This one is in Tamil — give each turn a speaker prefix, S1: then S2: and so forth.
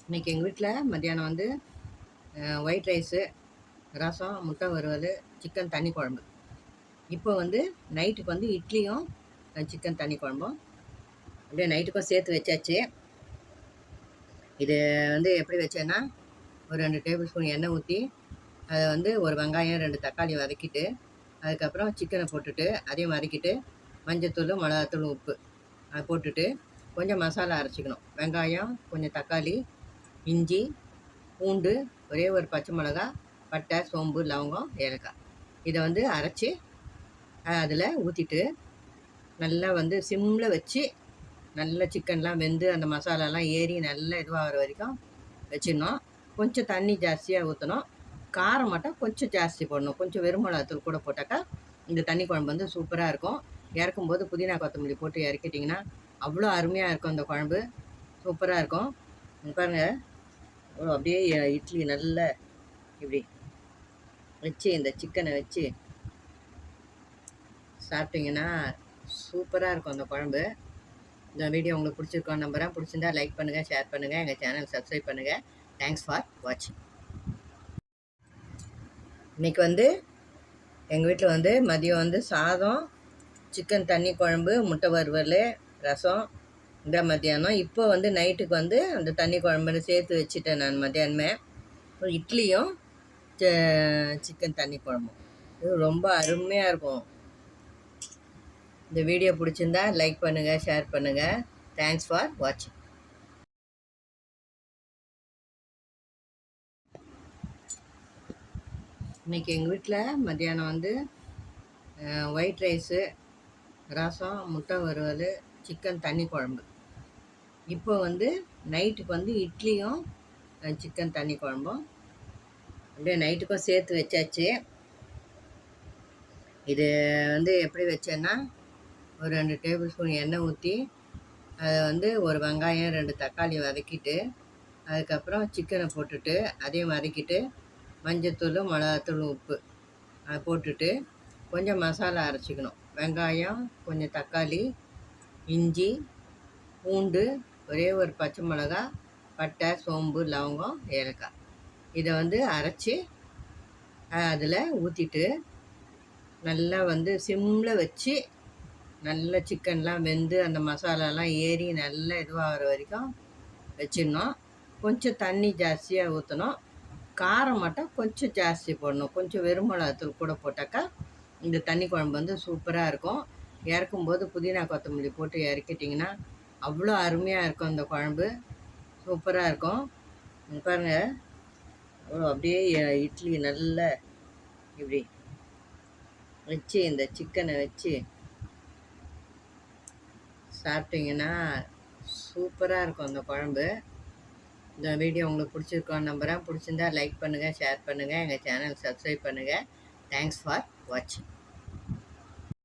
S1: இன்றைக்கி எங்கள் வீட்டில் மத்தியானம் வந்து ஒயிட் ரைஸு, ரசம், முட்டை வறுவல், சிக்கன் தண்ணி குழம்பு. இப்போ வந்து நைட்டுக்கு வந்து இட்லியும் சிக்கன் தண்ணி குழம்பும் அப்படியே நைட்டுக்கும் சேர்த்து வச்சாச்சு. இது வந்து எப்படி வச்சேன்னா, ஒரு 2 டேபிள் ஸ்பூன் எண்ணெய் ஊற்றி அதை வந்து ஒரு வெங்காயம் 2 தக்காளி வதக்கிட்டு, அதுக்கப்புறம் சிக்கனை போட்டுட்டு அதையும் வதக்கிட்டு, மஞ்சத்தூள், மிளகாத்தூள், உப்பு அதை போட்டுட்டு கொஞ்சம் மசாலா அரைச்சிக்கணும். வெங்காயம், கொஞ்சம் தக்காளி, இஞ்சி, பூண்டு, ஒரே ஒரு பச்சை மிளகா, பட்டை, சோம்பு, லவங்கம், ஏலக்காய் இதை வந்து அரைச்சி அதில் ஊற்றிட்டு நல்லா வந்து சிம்மில் வச்சு நல்லா சிக்கன்லாம் வெந்து அந்த மசாலாலாம் ஏறி நல்லா இதுவாகிற வரைக்கும் வச்சிடணும். கொஞ்சம் தண்ணி ஜாஸ்தியாக ஊற்றணும். காரம் மட்டும் கொஞ்சம் ஜாஸ்தி போடணும். கொஞ்சம் வெறுமிளகாத்தூள் கூட போட்டாக்கா இந்த தண்ணி குழம்பு வந்து சூப்பராக இருக்கும். இறக்கும்போது புதினா கொத்தமல்லி போட்டு இறக்கிட்டிங்கன்னா அவ்வளோ அருமையாக இருக்கும். இந்த குழம்பு சூப்பராக இருக்கும். பாருங்கள், அப்படியே இட்லி நல்லா இப்படி வச்சு இந்த சிக்கனை வச்சு சாப்பிட்டிங்கன்னா சூப்பராக இருக்கும் அந்த குழம்பு. இந்த வீடியோ உங்களுக்கு பிடிச்சிருக்கோன்னு நம்புகிறேன். பிடிச்சிருந்தா லைக் பண்ணுங்கள், ஷேர் பண்ணுங்கள், எங்கள் சேனல் சப்ஸ்கிரைப் பண்ணுங்கள். தேங்க்ஸ் ஃபார் வாட்சிங். இன்றைக்கி வந்து எங்கள் வீட்டில் வந்து மதியம் வந்து சாதம், சிக்கன் தண்ணி குழம்பு, முட்டை வறுவல், ரசம் இந்த மத்தியானம். இப்போ வந்து நைட்டுக்கு வந்து அந்த தண்ணி குழம்புன்னு சேர்த்து வச்சுட்டேன் நான் மத்தியானமே. இட்லியும் சிக்கன் தண்ணி குழம்பும் இது ரொம்ப அருமையாக இருக்கும். இந்த வீடியோ பிடிச்சிருந்தா லைக் பண்ணுங்கள், ஷேர் பண்ணுங்கள். தேங்க்ஸ் ஃபார் வாட்சிங். இன்றைக்கி எங்கள் வீட்டில் மத்தியானம் வந்து ஒயிட் ரைஸு, ரசம், முட்டை வறுவல், சிக்கன் தண்ணி குழம்பு. இப்போ வந்து நைட்டுக்கு வந்து இட்லியும் சிக்கன் தண்ணி குழம்பும் அப்படியே நைட்டுக்கும் சேர்த்து வச்சாச்சு. இது வந்து எப்படி வச்சேன்னா, ஒரு 2 டேபிள் ஸ்பூன் எண்ணெய் ஊற்றி அதை வந்து ஒரு வெங்காயம் 2 தக்காளி வதக்கிட்டு, அதுக்கப்புறம் சிக்கனை போட்டுட்டு அதையும் வதக்கிட்டு மஞ்சத்தூள், மிளகாத்தூள், உப்பு அதை போட்டுட்டு கொஞ்சம் மசாலா அரைச்சிக்கணும். வெங்காயம், கொஞ்சம் தக்காளி, இஞ்சி, பூண்டு, ஒரே ஒரு பச்சை மிளகா, பட்டை, சோம்பு, லவங்கம், ஏலக்காய் இதை வந்து அரைச்சி அதில் ஊற்றிட்டு நல்லா வந்து சிம்மில் வச்சு நல்லா சிக்கன்லாம் வெந்து அந்த மசாலாலாம் ஏறி நல்லா இதுவாகிற வரைக்கும் வச்சிடணும். கொஞ்சம் தண்ணி ஜாஸ்தியாக ஊற்றணும். காரம் மட்டும் கொஞ்சம் ஜாஸ்தி போடணும். கொஞ்சம் வெறுமிளகாத்தூள் கூட போட்டாக்கா இந்த தண்ணி குழம்பு வந்து சூப்பராக இருக்கும். இறக்கும்போது புதினா கொத்தமல்லி போட்டு இறக்கிட்டிங்கன்னா அவ்வளோ அருமையாக இருக்கும். இந்த குழம்பு சூப்பராக இருக்கும். பாருங்கள், அப்படியே இட்லி நல்லா இப்படி வச்சு இந்த சிக்கனை வச்சு சாப்பிட்டிங்கன்னா சூப்பராக இருக்கும் அந்த குழம்பு. இந்த வீடியோ உங்களுக்கு பிடிச்சிருக்கோன்னு நம்புகிறேன். பிடிச்சிருந்தா லைக் பண்ணுங்கள், ஷேர் பண்ணுங்கள், எங்கள் சேனல் சப்ஸ்கிரைப் பண்ணுங்கள். தேங்க்ஸ் ஃபார் வாட்சிங்.